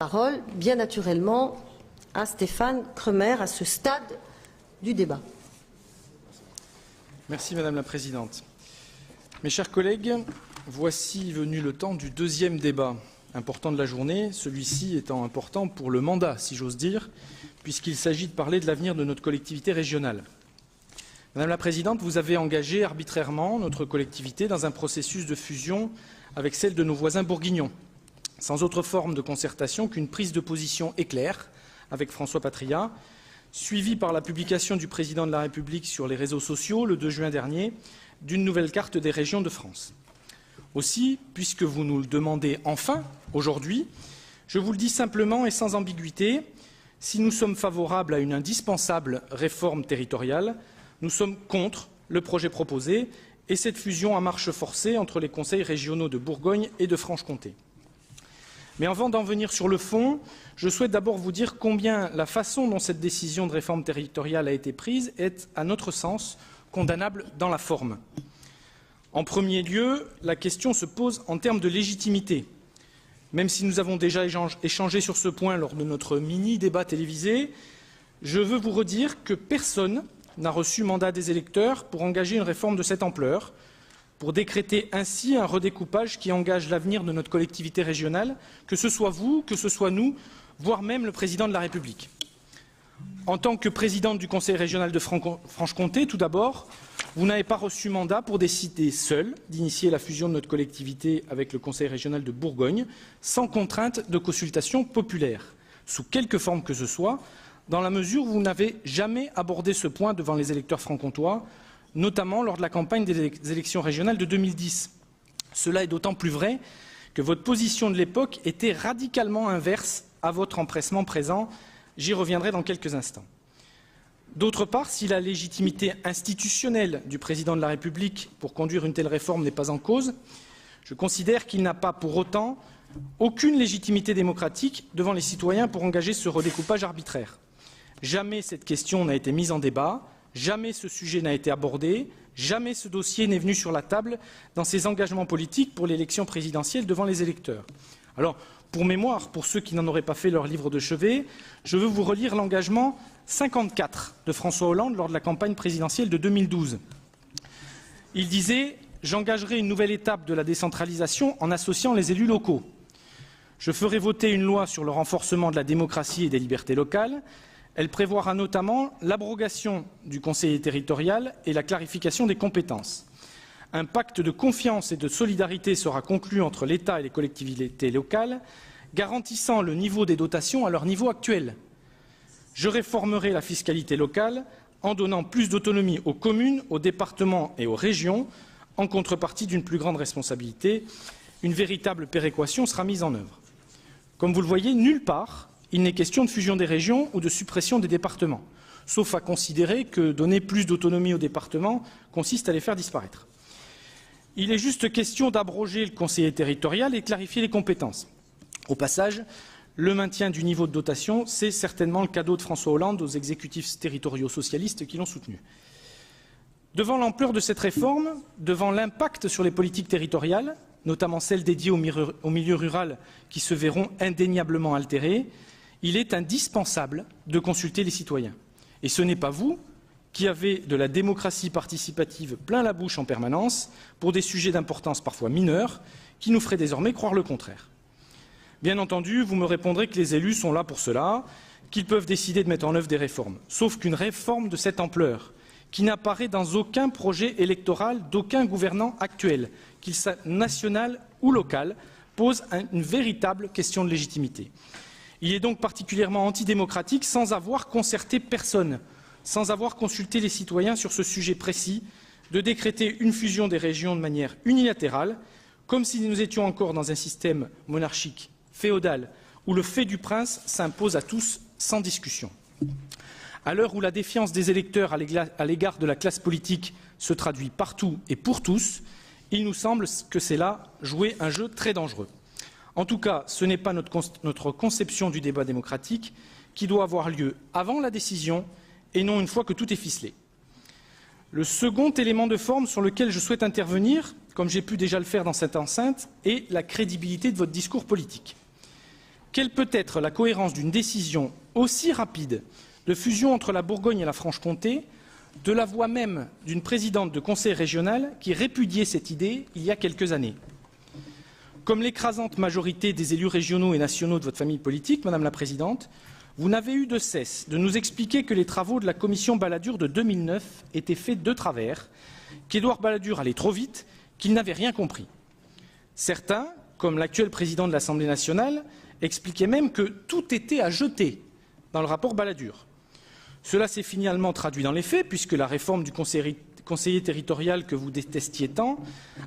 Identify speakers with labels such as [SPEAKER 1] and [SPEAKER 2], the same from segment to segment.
[SPEAKER 1] Parole, bien naturellement, à Stéphane Kremer à ce stade du débat.
[SPEAKER 2] Merci Madame la Présidente. Mes chers collègues, voici venu le temps du deuxième débat important de la journée, celui-ci étant important pour le mandat, si j'ose dire, puisqu'il s'agit de parler de l'avenir de notre collectivité régionale. Madame la Présidente, vous avez engagé arbitrairement notre collectivité dans un processus de fusion avec celle de nos voisins bourguignons, sans autre forme de concertation qu'une prise de position éclair avec François Patriat, suivie par la publication du Président de la République sur les réseaux sociaux le 2 juin dernier d'une nouvelle carte des régions de France. Aussi, puisque vous nous le demandez enfin aujourd'hui, je vous le dis simplement et sans ambiguïté, si nous sommes favorables à une indispensable réforme territoriale, nous sommes contre le projet proposé et cette fusion à marche forcée entre les conseils régionaux de Bourgogne et de Franche-Comté. Mais avant d'en venir sur le fond, je souhaite d'abord vous dire combien la façon dont cette décision de réforme territoriale a été prise est, à notre sens, condamnable dans la forme. En premier lieu, la question se pose en termes de légitimité. Même si nous avons déjà échangé sur ce point lors de notre mini-débat télévisé, je veux vous redire que personne n'a reçu mandat des électeurs pour engager une réforme de cette ampleur, pour décréter ainsi un redécoupage qui engage l'avenir de notre collectivité régionale, que ce soit vous, que ce soit nous, voire même le Président de la République. En tant que présidente du Conseil régional de Franche-Comté, tout d'abord, vous n'avez pas reçu mandat pour décider seul d'initier la fusion de notre collectivité avec le Conseil régional de Bourgogne, sans contrainte de consultation populaire, sous quelque forme que ce soit, dans la mesure où vous n'avez jamais abordé ce point devant les électeurs franc-comtois, notamment lors de la campagne des élections régionales de 2010. Cela est d'autant plus vrai que votre position de l'époque était radicalement inverse à votre empressement présent. J'y reviendrai dans quelques instants. D'autre part, si la légitimité institutionnelle du Président de la République pour conduire une telle réforme n'est pas en cause, je considère qu'il n'a pas pour autant aucune légitimité démocratique devant les citoyens pour engager ce redécoupage arbitraire. Jamais cette question n'a été mise en débat. Jamais ce sujet n'a été abordé, jamais ce dossier n'est venu sur la table dans ses engagements politiques pour l'élection présidentielle devant les électeurs. Alors, pour mémoire, pour ceux qui n'en auraient pas fait leur livre de chevet, je veux vous relire l'engagement 54 de François Hollande lors de la campagne présidentielle de 2012. Il disait « J'engagerai une nouvelle étape de la décentralisation en associant les élus locaux. Je ferai voter une loi sur le renforcement de la démocratie et des libertés locales. Elle prévoira notamment l'abrogation du conseiller territorial et la clarification des compétences. Un pacte de confiance et de solidarité sera conclu entre l'État et les collectivités locales, garantissant le niveau des dotations à leur niveau actuel. Je réformerai la fiscalité locale en donnant plus d'autonomie aux communes, aux départements et aux régions, en contrepartie d'une plus grande responsabilité. Une véritable péréquation sera mise en œuvre. Comme vous le voyez, nulle part, il n'est question de fusion des régions ou de suppression des départements, sauf à considérer que donner plus d'autonomie aux départements consiste à les faire disparaître. Il est juste question d'abroger le conseiller territorial et de clarifier les compétences. Au passage, le maintien du niveau de dotation, c'est certainement le cadeau de François Hollande aux exécutifs territoriaux socialistes qui l'ont soutenu. Devant l'ampleur de cette réforme, devant l'impact sur les politiques territoriales, notamment celles dédiées au milieu rural qui se verront indéniablement altérées, il est indispensable de consulter les citoyens. Et ce n'est pas vous qui avez de la démocratie participative plein la bouche en permanence pour des sujets d'importance parfois mineurs qui nous feraient désormais croire le contraire. Bien entendu, vous me répondrez que les élus sont là pour cela, qu'ils peuvent décider de mettre en œuvre des réformes. Sauf qu'une réforme de cette ampleur, qui n'apparaît dans aucun projet électoral d'aucun gouvernant actuel, qu'il soit national ou local, pose une véritable question de légitimité. Il est donc particulièrement antidémocratique sans avoir concerté personne, sans avoir consulté les citoyens sur ce sujet précis, de décréter une fusion des régions de manière unilatérale, comme si nous étions encore dans un système monarchique, féodal, où le fait du prince s'impose à tous sans discussion. À l'heure où la défiance des électeurs à l'égard de la classe politique se traduit partout et pour tous, il nous semble que c'est là jouer un jeu très dangereux. En tout cas, ce n'est pas notre conception du débat démocratique qui doit avoir lieu avant la décision et non une fois que tout est ficelé. Le second élément de forme sur lequel je souhaite intervenir, comme j'ai pu déjà le faire dans cette enceinte, est la crédibilité de votre discours politique. quelle peut être la cohérence d'une décision aussi rapide de fusion entre la Bourgogne et la Franche-Comté, de la voix même d'une présidente de conseil régional qui répudiait cette idée il y a quelques années? Comme l'écrasante majorité des élus régionaux et nationaux de votre famille politique, Madame la Présidente, vous n'avez eu de cesse de nous expliquer que les travaux de la commission Balladur de 2009 étaient faits de travers, qu'Édouard Balladur allait trop vite, qu'il n'avait rien compris. Certains, comme l'actuel président de l'Assemblée nationale, expliquaient même que tout était à jeter dans le rapport Balladur. Cela s'est finalement traduit dans les faits, puisque la réforme du conseiller territorial que vous détestiez tant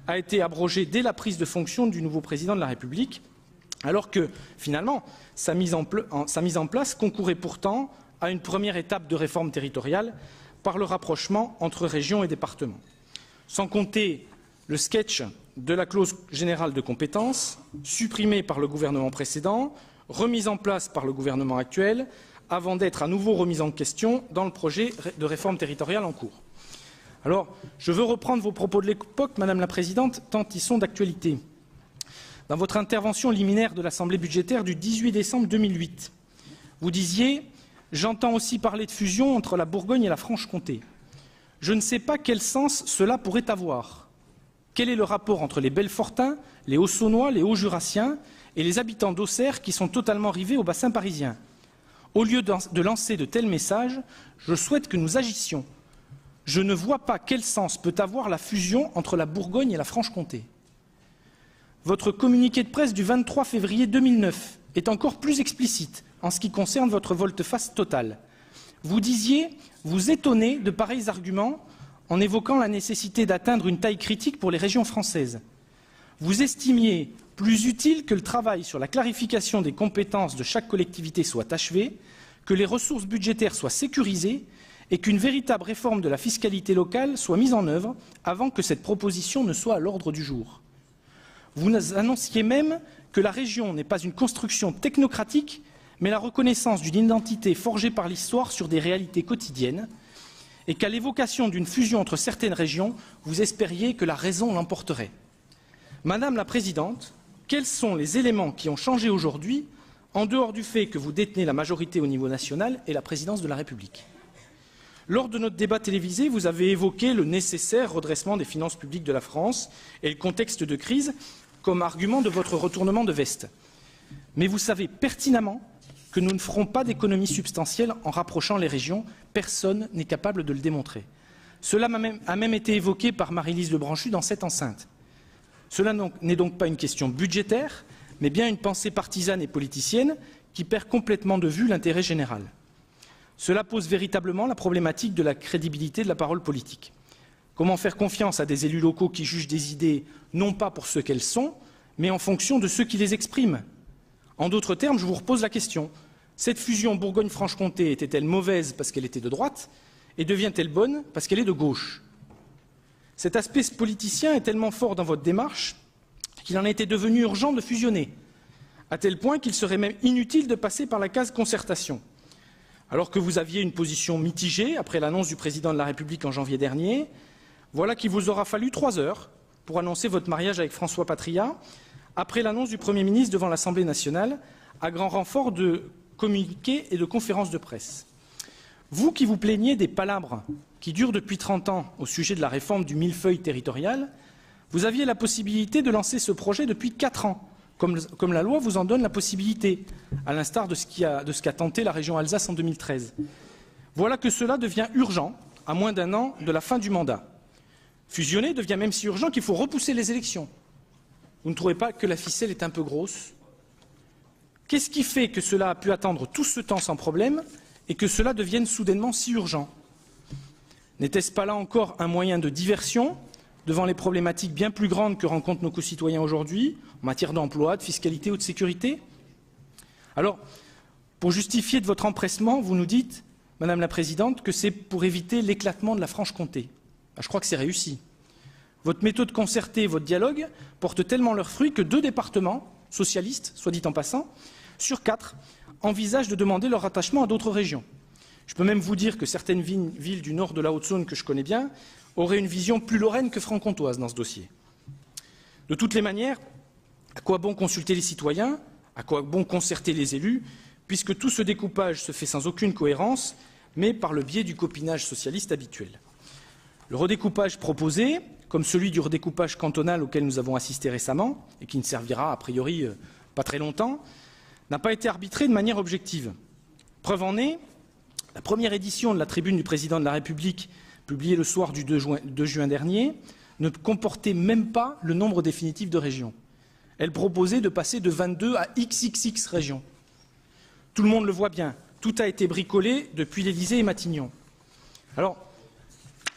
[SPEAKER 2] a été abrogée dès la prise de fonction du nouveau président de la République, alors que, finalement, sa mise en place concourait pourtant à une première étape de réforme territoriale par le rapprochement entre régions et départements. Sans compter le sketch de la clause générale de compétence, supprimée par le gouvernement précédent, remise en place par le gouvernement actuel, avant d'être à nouveau remise en question dans le projet de réforme territoriale en cours. Alors, je veux reprendre vos propos de l'époque, Madame la Présidente, tant ils sont d'actualité. Dans votre intervention liminaire de l'Assemblée budgétaire du 18 décembre 2008, vous disiez « J'entends aussi parler de fusion entre la Bourgogne et la Franche-Comté. Je ne sais pas quel sens cela pourrait avoir. Quel est le rapport entre les Belfortins, les Hauts-Saunois, les Hauts-Jurassiens et les habitants d'Auxerre qui sont totalement rivés au bassin parisien? Au lieu de lancer de tels messages, je souhaite que nous agissions. Je ne vois pas quel sens peut avoir la fusion entre la Bourgogne et la Franche-Comté. » Votre communiqué de presse du 23 février 2009 est encore plus explicite en ce qui concerne votre volte-face totale. Vous disiez vous étonner de pareils arguments en évoquant la nécessité d'atteindre une taille critique pour les régions françaises. Vous estimiez plus utile que le travail sur la clarification des compétences de chaque collectivité soit achevé, que les ressources budgétaires soient sécurisées et qu'une véritable réforme de la fiscalité locale soit mise en œuvre avant que cette proposition ne soit à l'ordre du jour. Vous annonciez même que la région n'est pas une construction technocratique, mais la reconnaissance d'une identité forgée par l'histoire sur des réalités quotidiennes, et qu'à l'évocation d'une fusion entre certaines régions, vous espériez que la raison l'emporterait. Madame la Présidente, quels sont les éléments qui ont changé aujourd'hui, en dehors du fait que vous détenez la majorité au niveau national et la présidence de la République? Lors de notre débat télévisé, vous avez évoqué le nécessaire redressement des finances publiques de la France et le contexte de crise comme argument de votre retournement de veste. Mais vous savez pertinemment que nous ne ferons pas d'économies substantielles en rapprochant les régions. Personne n'est capable de le démontrer. Cela a même été évoqué par Marie-Lise Lebranchu dans cette enceinte. Cela n'est donc pas une question budgétaire, mais bien une pensée partisane et politicienne qui perd complètement de vue l'intérêt général. Cela pose véritablement la problématique de la crédibilité de la parole politique. Comment faire confiance à des élus locaux qui jugent des idées non pas pour ce qu'elles sont, mais en fonction de ceux qui les expriment? En d'autres termes, je vous repose la question. Cette fusion Bourgogne-Franche-Comté était-elle mauvaise parce qu'elle était de droite et devient-elle bonne parce qu'elle est de gauche? Cet aspect politicien est tellement fort dans votre démarche qu'il en était devenu urgent de fusionner, à tel point qu'il serait même inutile de passer par la case concertation. Alors que vous aviez une position mitigée après l'annonce du président de la République en janvier dernier, voilà qu'il vous aura fallu 3 heures pour annoncer votre mariage avec François Patriat, après l'annonce du Premier ministre devant l'Assemblée nationale, à grand renfort de communiqués et de conférences de presse. Vous qui vous plaignez des palabres qui durent depuis 30 ans au sujet de la réforme du millefeuille territorial, vous aviez la possibilité de lancer ce projet depuis 4 ans, comme la loi vous en donne la possibilité, à l'instar de ce qu'a tenté la région Alsace en 2013. Voilà que cela devient urgent, à moins d'1 an de la fin du mandat. Fusionner devient même si urgent qu'il faut repousser les élections. Vous ne trouvez pas que la ficelle est un peu grosse? Qu'est-ce qui fait que cela a pu attendre tout ce temps sans problème et que cela devienne soudainement si urgent? N'était-ce pas là encore un moyen de diversion devant les problématiques bien plus grandes que rencontrent nos concitoyens aujourd'hui en matière d'emploi, de fiscalité ou de sécurité? Alors, pour justifier de votre empressement, vous nous dites, Madame la Présidente, que c'est pour éviter l'éclatement de la Franche-Comté. Je crois que c'est réussi. Votre méthode concertée, votre dialogue portent tellement leurs fruits que 2 départements, socialistes, soit dit en passant, sur 4, envisagent de demander leur rattachement à d'autres régions. Je peux même vous dire que certaines villes du nord de la Haute-Saône que je connais bien auraient une vision plus lorraine que franc-comtoise dans ce dossier. De toutes les manières, à quoi bon consulter les citoyens À quoi bon concerter les élus, puisque tout ce découpage se fait sans aucune cohérence, mais par le biais du copinage socialiste habituel. Le redécoupage proposé, comme celui du redécoupage cantonal auquel nous avons assisté récemment, et qui ne servira a priori pas très longtemps, n'a pas été arbitré de manière objective. Preuve en est, la première édition de la tribune du président de la République, publiée le soir du 2 juin dernier, ne comportait même pas le nombre définitif de régions. Elle proposait de passer de 22 à XXX régions. Tout le monde le voit bien, tout a été bricolé depuis l'Élysée et Matignon. Alors,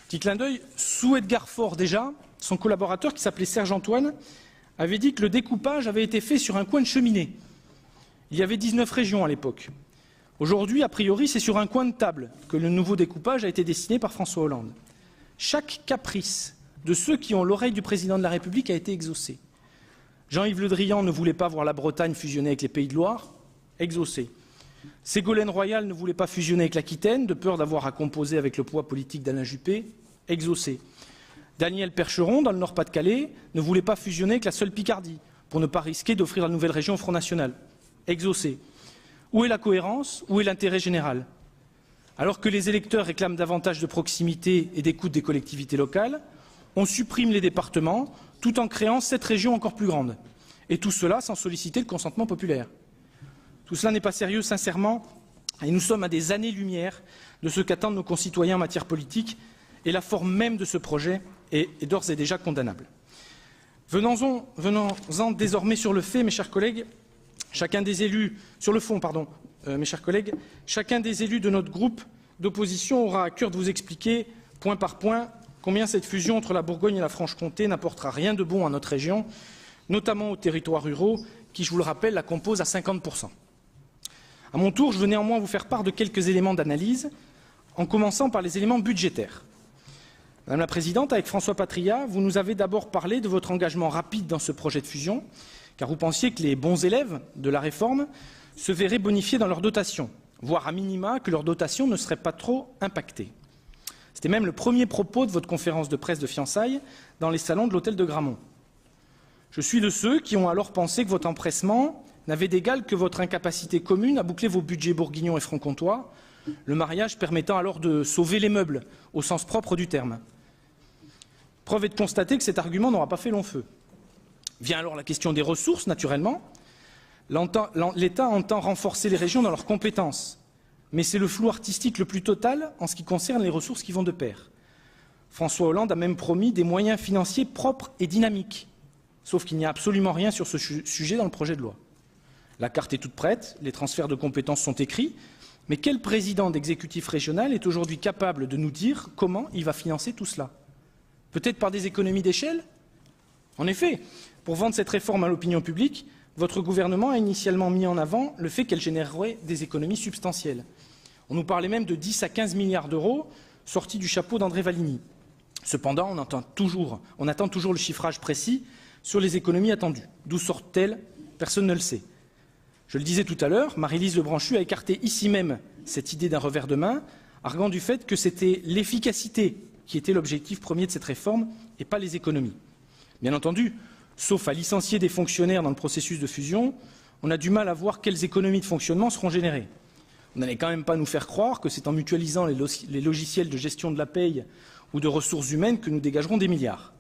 [SPEAKER 2] petit clin d'œil, sous Edgar Faure déjà, son collaborateur qui s'appelait Serge Antoine, avait dit que le découpage avait été fait sur un coin de cheminée. Il y avait 19 régions à l'époque. Aujourd'hui, a priori, c'est sur un coin de table que le nouveau découpage a été dessiné par François Hollande. Chaque caprice de ceux qui ont l'oreille du président de la République a été exaucé. Jean-Yves Le Drian ne voulait pas voir la Bretagne fusionner avec les Pays de Loire, exaucé. Ségolène Royal ne voulait pas fusionner avec l'Aquitaine, de peur d'avoir à composer avec le poids politique d'Alain Juppé, exaucé. Daniel Percheron, dans le Nord-Pas-de-Calais, ne voulait pas fusionner avec la seule Picardie, pour ne pas risquer d'offrir la nouvelle région au Front National, exaucé. Où est la cohérence? Où est l'intérêt général? Alors que les électeurs réclament davantage de proximité et d'écoute des collectivités locales, on supprime les départements tout en créant 7 régions encore plus grandes. Et tout cela sans solliciter le consentement populaire. Tout cela n'est pas sérieux, sincèrement, et nous sommes à des années-lumière de ce qu'attendent nos concitoyens en matière politique, et la forme même de ce projet est d'ores et déjà condamnable. Venons-en désormais sur le fait, mes chers collègues, chacun des élus, sur le fond, pardon, mes chers collègues, chacun des élus de notre groupe d'opposition aura à cœur de vous expliquer, point par point, combien cette fusion entre la Bourgogne et la Franche-Comté n'apportera rien de bon à notre région, notamment aux territoires ruraux, qui, je vous le rappelle, la composent à 50%. À mon tour, je veux néanmoins vous faire part de quelques éléments d'analyse, en commençant par les éléments budgétaires. Madame la Présidente, avec François Patriat, vous nous avez d'abord parlé de votre engagement rapide dans ce projet de fusion, car vous pensiez que les bons élèves de la réforme se verraient bonifiés dans leur dotation, voire à minima que leur dotation ne serait pas trop impactée. C'était même le premier propos de votre conférence de presse de fiançailles dans les salons de l'hôtel de Gramont. Je suis de ceux qui ont alors pensé que votre empressement n'avait d'égal que votre incapacité commune à boucler vos budgets bourguignons et franc-comtois, le mariage permettant alors de sauver les meubles, au sens propre du terme. Preuve est de constater que cet argument n'aura pas fait long feu. Vient alors la question des ressources, naturellement. L'État entend renforcer les régions dans leurs compétences, mais c'est le flou artistique le plus total en ce qui concerne les ressources qui vont de pair. François Hollande a même promis des moyens financiers propres et dynamiques, sauf qu'il n'y a absolument rien sur ce sujet dans le projet de loi. La carte est toute prête, les transferts de compétences sont écrits, mais quel président d'exécutif régional est aujourd'hui capable de nous dire comment il va financer tout cela? Peut-être par des économies d'échelle? En effet, pour vendre cette réforme à l'opinion publique, votre gouvernement a initialement mis en avant le fait qu'elle générerait des économies substantielles. On nous parlait même de 10 à 15 milliards d'euros sortis du chapeau d'André Valigny. Cependant, on attend toujours le chiffrage précis sur les économies attendues. D'où sortent-elles? Personne ne le sait. Je le disais tout à l'heure, Marie-Lise Lebranchu a écarté ici même cette idée d'un revers de main, arguant du fait que c'était l'efficacité qui était l'objectif premier de cette réforme et pas les économies. Bien entendu, sauf à licencier des fonctionnaires dans le processus de fusion, on a du mal à voir quelles économies de fonctionnement seront générées. On n'allait quand même pas nous faire croire que c'est en mutualisant les logiciels de gestion de la paye ou de ressources humaines que nous dégagerons des milliards.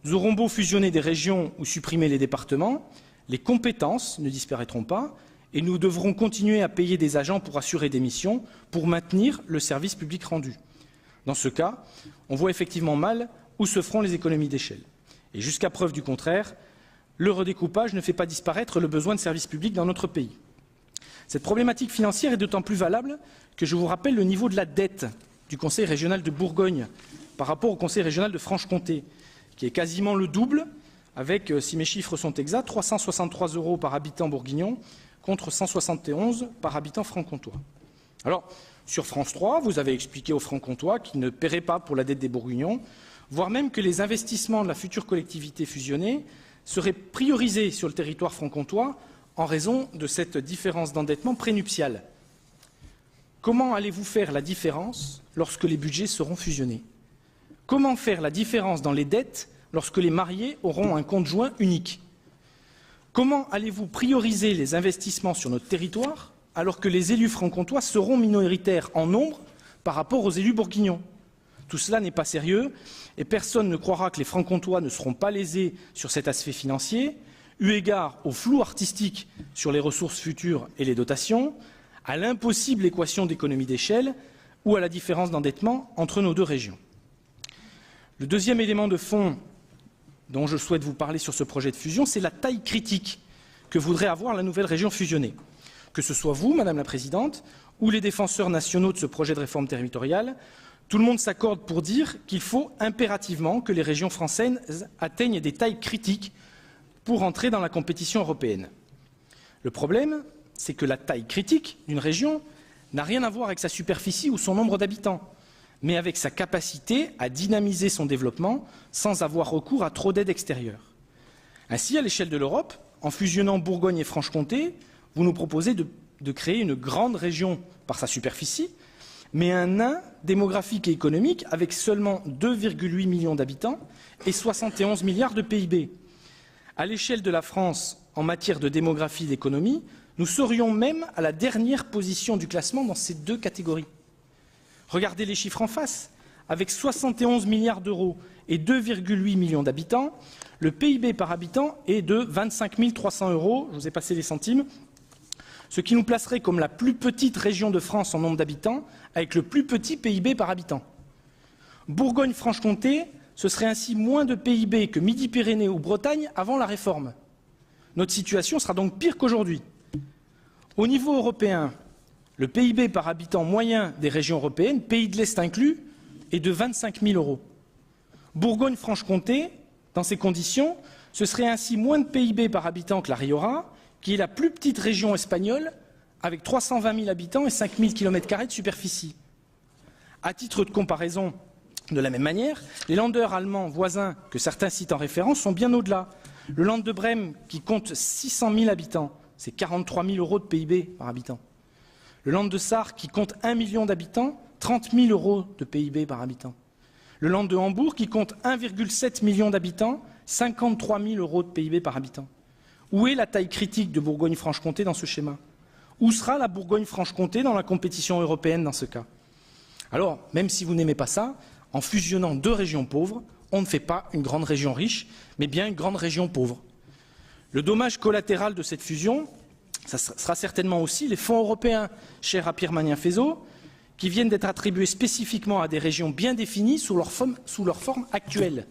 [SPEAKER 2] Nous aurons beau fusionner des régions ou supprimer les départements, les compétences ne disparaîtront pas et nous devrons continuer à payer des agents pour assurer des missions, pour maintenir le service public rendu. Dans ce cas, on voit effectivement mal où se feront les économies d'échelle. Et jusqu'à preuve du contraire, le redécoupage ne fait pas disparaître le besoin de services publics dans notre pays. Cette problématique financière est d'autant plus valable que je vous rappelle le niveau de la dette du Conseil régional de Bourgogne par rapport au Conseil régional de Franche-Comté, qui est quasiment le double, avec, si mes chiffres sont exacts, 363 € par habitant bourguignon contre 171 par habitant franc-comtois. Alors, sur France 3, vous avez expliqué aux franc-comtois qu'ils ne paieraient pas pour la dette des bourguignons, voire même que les investissements de la future collectivité fusionnée seraient priorisés sur le territoire franc-comtois en raison de cette différence d'endettement prénuptial. Comment allez-vous faire la différence lorsque les budgets seront fusionnés? Comment faire la différence dans les dettes lorsque les mariés auront un compte joint unique? Comment allez-vous prioriser les investissements sur notre territoire alors que les élus franc-comtois seront minoritaires en nombre par rapport aux élus bourguignons? Tout cela n'est pas sérieux et personne ne croira que les franc-comtois ne seront pas lésés sur cet aspect financier, eu égard au flou artistique sur les ressources futures et les dotations, à l'impossible équation d'économie d'échelle ou à la différence d'endettement entre nos deux régions. Le deuxième élément de fond dont je souhaite vous parler sur ce projet de fusion, c'est la taille critique que voudrait avoir la nouvelle région fusionnée. Que ce soit vous, Madame la Présidente, ou les défenseurs nationaux de ce projet de réforme territoriale, tout le monde s'accorde pour dire qu'il faut impérativement que les régions françaises atteignent des tailles critiques pour entrer dans la compétition européenne. Le problème, c'est que la taille critique d'une région n'a rien à voir avec sa superficie ou son nombre d'habitants, mais avec sa capacité à dynamiser son développement sans avoir recours à trop d'aides extérieures. Ainsi, à l'échelle de l'Europe, en fusionnant Bourgogne et Franche-Comté, vous nous proposez de créer une grande région par sa superficie, mais un nain démographique et économique avec seulement 2,8 millions d'habitants et 71 milliards de PIB. À l'échelle de la France, en matière de démographie et d'économie, nous serions même à la dernière position du classement dans ces deux catégories. Regardez les chiffres en face. Avec 71 milliards d'euros et 2,8 millions d'habitants, le PIB par habitant est de 25 300 €, je vous ai passé les centimes, ce qui nous placerait comme la plus petite région de France en nombre d'habitants, avec le plus petit PIB par habitant. Bourgogne-Franche-Comté, ce serait ainsi moins de PIB que Midi-Pyrénées ou Bretagne avant la réforme. Notre situation sera donc pire qu'aujourd'hui. Au niveau européen, le PIB par habitant moyen des régions européennes, pays de l'Est inclus, est de 25 000 €. Bourgogne-Franche-Comté, dans ces conditions, ce serait ainsi moins de PIB par habitant que la Rioja, qui est la plus petite région espagnole, avec 320 000 habitants et 5 000 km² de superficie. À titre de comparaison, de la même manière, les Länder allemands voisins que certains citent en référence sont bien au-delà. Le Land de Brême, qui compte 600 000 habitants, c'est 43 000 € de PIB par habitant. Le Land de Sarre, qui compte 1 million d'habitants, 30 000 € de PIB par habitant. Le Land de Hambourg, qui compte 1,7 million d'habitants, 53 000 € de PIB par habitant. Où est la taille critique de Bourgogne-Franche-Comté dans ce schéma? Où sera la Bourgogne-Franche-Comté dans la compétition européenne dans ce cas? Alors, même si vous n'aimez pas ça, en fusionnant deux régions pauvres, on ne fait pas une grande région riche, mais bien une grande région pauvre. Le dommage collatéral de cette fusion, ça sera certainement aussi les fonds européens, chers à Pierre Magnin-Fézot, qui viennent d'être attribués spécifiquement à des régions bien définies sous leur forme actuelle.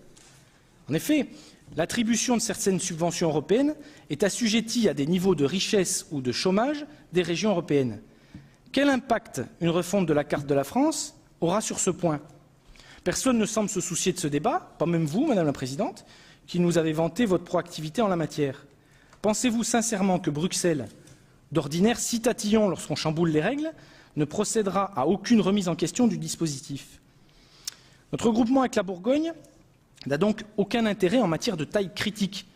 [SPEAKER 2] En effet, l'attribution de certaines subventions européennes est assujettie à des niveaux de richesse ou de chômage des régions européennes. Quel impact une refonte de la carte de la France aura sur ce point? Personne ne semble se soucier de ce débat, pas même vous, Madame la Présidente, qui nous avez vanté votre proactivité en la matière. Pensez-vous sincèrement que Bruxelles, d'ordinaire si tatillon lorsqu'on chamboule les règles, ne procédera à aucune remise en question du dispositif? Notre regroupement avec la Bourgogne n'a donc aucun intérêt en matière de taille critique.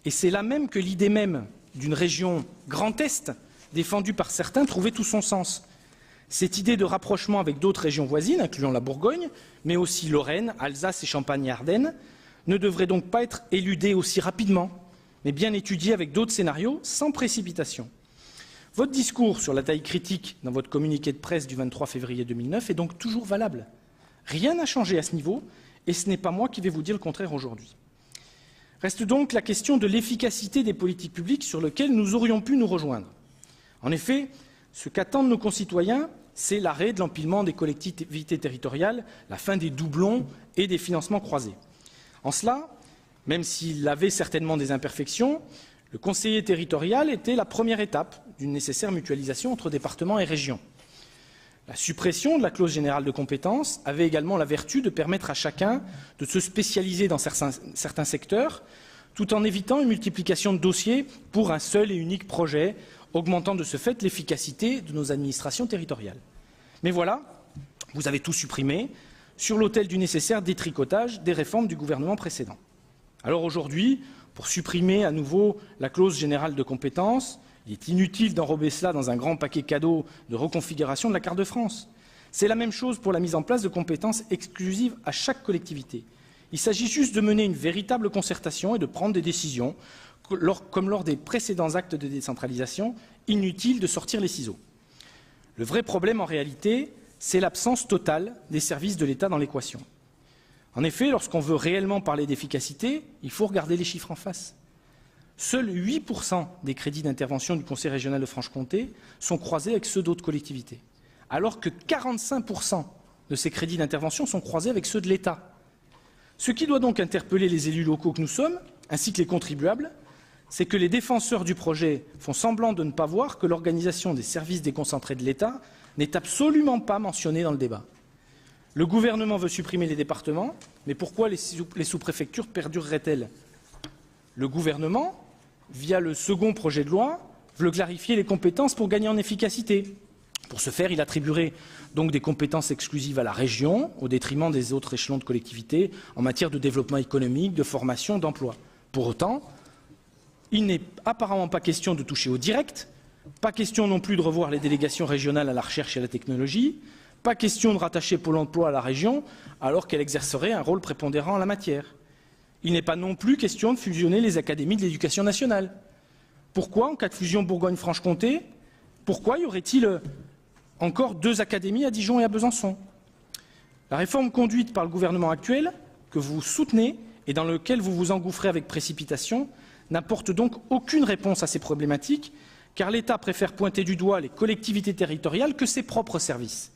[SPEAKER 2] Et c'est là même que l'idée même d'une région Grand Est, défendue par certains, trouvait tout son sens. Cette idée de rapprochement avec d'autres régions voisines, incluant la Bourgogne, mais aussi Lorraine, Alsace et Champagne et Ardennes, ne devrait donc pas être éludée aussi rapidement, mais bien étudiée avec d'autres scénarios, sans précipitation. Votre discours sur la taille critique dans votre communiqué de presse du 23 février 2009 est donc toujours valable. Rien n'a changé à ce niveau, et ce n'est pas moi qui vais vous dire le contraire aujourd'hui. Reste donc la question de l'efficacité des politiques publiques sur lesquelles nous aurions pu nous rejoindre. En effet, ce qu'attendent nos concitoyens, c'est l'arrêt de l'empilement des collectivités territoriales, la fin des doublons et des financements croisés. En cela, même s'il avait certainement des imperfections, le conseiller territorial était la première étape d'une nécessaire mutualisation entre départements et régions. La suppression de la clause générale de compétence avait également la vertu de permettre à chacun de se spécialiser dans certains secteurs, tout en évitant une multiplication de dossiers pour un seul et unique projet, augmentant de ce fait l'efficacité de nos administrations territoriales. Mais voilà, vous avez tout supprimé sur l'autel du nécessaire détricotage des réformes du gouvernement précédent. Alors aujourd'hui, pour supprimer à nouveau la clause générale de compétence, il est inutile d'enrober cela dans un grand paquet cadeau de reconfiguration de la carte de France. C'est la même chose pour la mise en place de compétences exclusives à chaque collectivité. Il s'agit juste de mener une véritable concertation et de prendre des décisions comme lors des précédents actes de décentralisation, inutile de sortir les ciseaux. Le vrai problème, en réalité, c'est l'absence totale des services de l'État dans l'équation. En effet, lorsqu'on veut réellement parler d'efficacité, il faut regarder les chiffres en face. Seuls 8% des crédits d'intervention du Conseil régional de Franche-Comté sont croisés avec ceux d'autres collectivités, alors que 45% de ces crédits d'intervention sont croisés avec ceux de l'État. Ce qui doit donc interpeller les élus locaux que nous sommes, ainsi que les contribuables, c'est que les défenseurs du projet font semblant de ne pas voir que l'organisation des services déconcentrés de l'État n'est absolument pas mentionnée dans le débat. Le gouvernement veut supprimer les départements, mais pourquoi les sous-préfectures perdureraient-elles? Le gouvernement, via le second projet de loi, veut clarifier les compétences pour gagner en efficacité. Pour ce faire, il attribuerait donc des compétences exclusives à la région, au détriment des autres échelons de collectivités en matière de développement économique, de formation, d'emploi. Pour autant, il n'est apparemment pas question de toucher au direct, pas question non plus de revoir les délégations régionales à la recherche et à la technologie, pas question de rattacher Pôle emploi à la région alors qu'elle exercerait un rôle prépondérant en la matière. Il n'est pas non plus question de fusionner les académies de l'éducation nationale. Pourquoi, en cas de fusion Bourgogne-Franche-Comté, pourquoi y aurait-il encore 2 académies à Dijon et à Besançon? La réforme conduite par le gouvernement actuel, que vous soutenez et dans laquelle vous vous engouffrez avec précipitation, n'apporte donc aucune réponse à ces problématiques, car l'État préfère pointer du doigt les collectivités territoriales que ses propres services,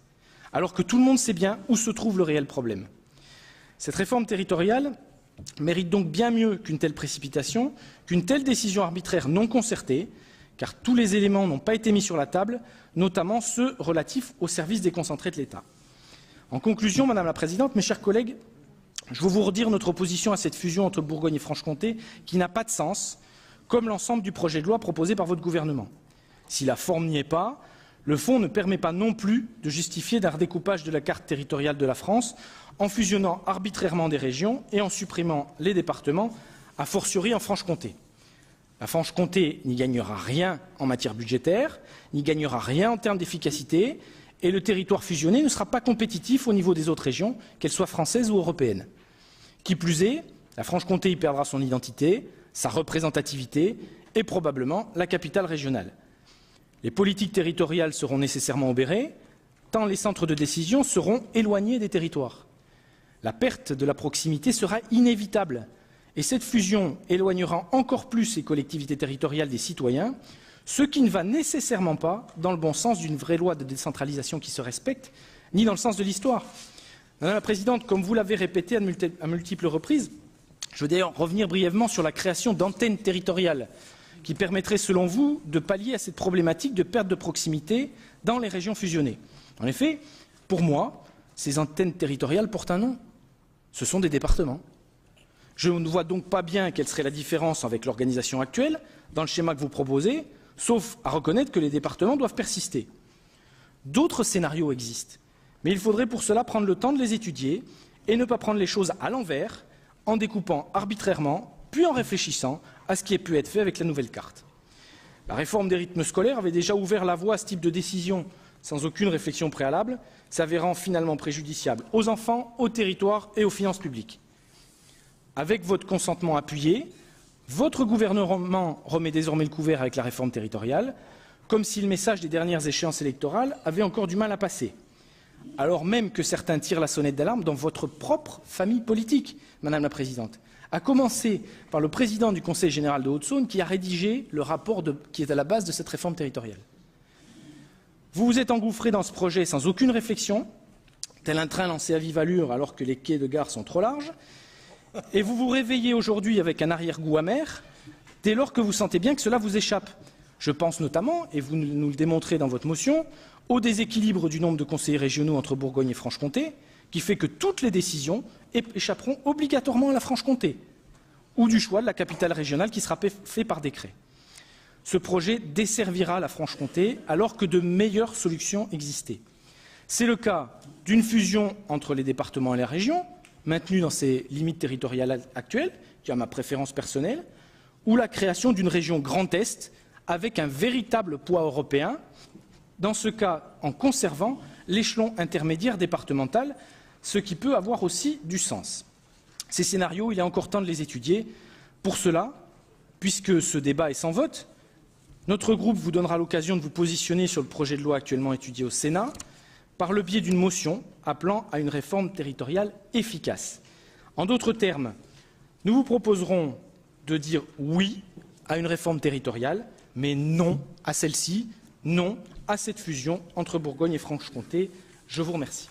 [SPEAKER 2] alors que tout le monde sait bien où se trouve le réel problème. Cette réforme territoriale mérite donc bien mieux qu'une telle précipitation, qu'une telle décision arbitraire non concertée, car tous les éléments n'ont pas été mis sur la table, notamment ceux relatifs aux services déconcentrés de l'État. En conclusion, Madame la Présidente, mes chers collègues, je veux vous redire notre opposition à cette fusion entre Bourgogne et Franche-Comté qui n'a pas de sens, comme l'ensemble du projet de loi proposé par votre gouvernement. Si la forme n'y est pas, le fond ne permet pas non plus de justifier d'un redécoupage de la carte territoriale de la France en fusionnant arbitrairement des régions et en supprimant les départements, a fortiori en Franche-Comté. La Franche-Comté n'y gagnera rien en matière budgétaire, n'y gagnera rien en termes d'efficacité, et le territoire fusionné ne sera pas compétitif au niveau des autres régions, qu'elles soient françaises ou européennes. Qui plus est, la Franche-Comté y perdra son identité, sa représentativité et probablement la capitale régionale. Les politiques territoriales seront nécessairement obérées, tant les centres de décision seront éloignés des territoires. La perte de la proximité sera inévitable, et cette fusion éloignera encore plus les collectivités territoriales des citoyens, ce qui ne va nécessairement pas dans le bon sens d'une vraie loi de décentralisation qui se respecte, ni dans le sens de l'histoire. Madame la Présidente, comme vous l'avez répété à multiples reprises, je veux d'ailleurs revenir brièvement sur la création d'antennes territoriales qui permettraient, selon vous, de pallier à cette problématique de perte de proximité dans les régions fusionnées. En effet, pour moi, ces antennes territoriales portent un nom. Ce sont des départements. Je ne vois donc pas bien quelle serait la différence avec l'organisation actuelle dans le schéma que vous proposez, sauf à reconnaître que les départements doivent persister. D'autres scénarios existent, mais il faudrait pour cela prendre le temps de les étudier et ne pas prendre les choses à l'envers, en découpant arbitrairement, puis en réfléchissant à ce qui a pu être fait avec la nouvelle carte. La réforme des rythmes scolaires avait déjà ouvert la voie à ce type de décision sans aucune réflexion préalable, s'avérant finalement préjudiciable aux enfants, aux territoires et aux finances publiques. Avec votre consentement appuyé, votre gouvernement remet désormais le couvert avec la réforme territoriale, comme si le message des dernières échéances électorales avait encore du mal à passer. Alors même que certains tirent la sonnette d'alarme dans votre propre famille politique, Madame la Présidente, à commencer par le président du Conseil général de Haute-Saône qui a rédigé le rapport qui est à la base de cette réforme territoriale. Vous vous êtes engouffré dans ce projet sans aucune réflexion, tel un train lancé à vive allure alors que les quais de gare sont trop larges, et vous vous réveillez aujourd'hui avec un arrière-goût amer, dès lors que vous sentez bien que cela vous échappe. Je pense notamment, et vous nous le démontrez dans votre motion, au déséquilibre du nombre de conseillers régionaux entre Bourgogne et Franche-Comté, qui fait que toutes les décisions échapperont obligatoirement à la Franche-Comté, ou du choix de la capitale régionale qui sera fait par décret. Ce projet desservira la Franche-Comté alors que de meilleures solutions existaient. C'est le cas d'une fusion entre les départements et les régions, maintenue dans ses limites territoriales actuelles, qui a ma préférence personnelle, ou la création d'une région Grand Est avec un véritable poids européen, dans ce cas en conservant l'échelon intermédiaire départemental, ce qui peut avoir aussi du sens. Ces scénarios, il est encore temps de les étudier. Pour cela, Puisque ce débat est sans vote, notre groupe vous donnera l'occasion de vous positionner sur le projet de loi actuellement étudié au Sénat par le biais d'une motion appelant à une réforme territoriale efficace. En d'autres termes, nous vous proposerons de dire oui à une réforme territoriale, mais non à celle-ci, non à cette fusion entre Bourgogne et Franche-Comté. Je vous remercie.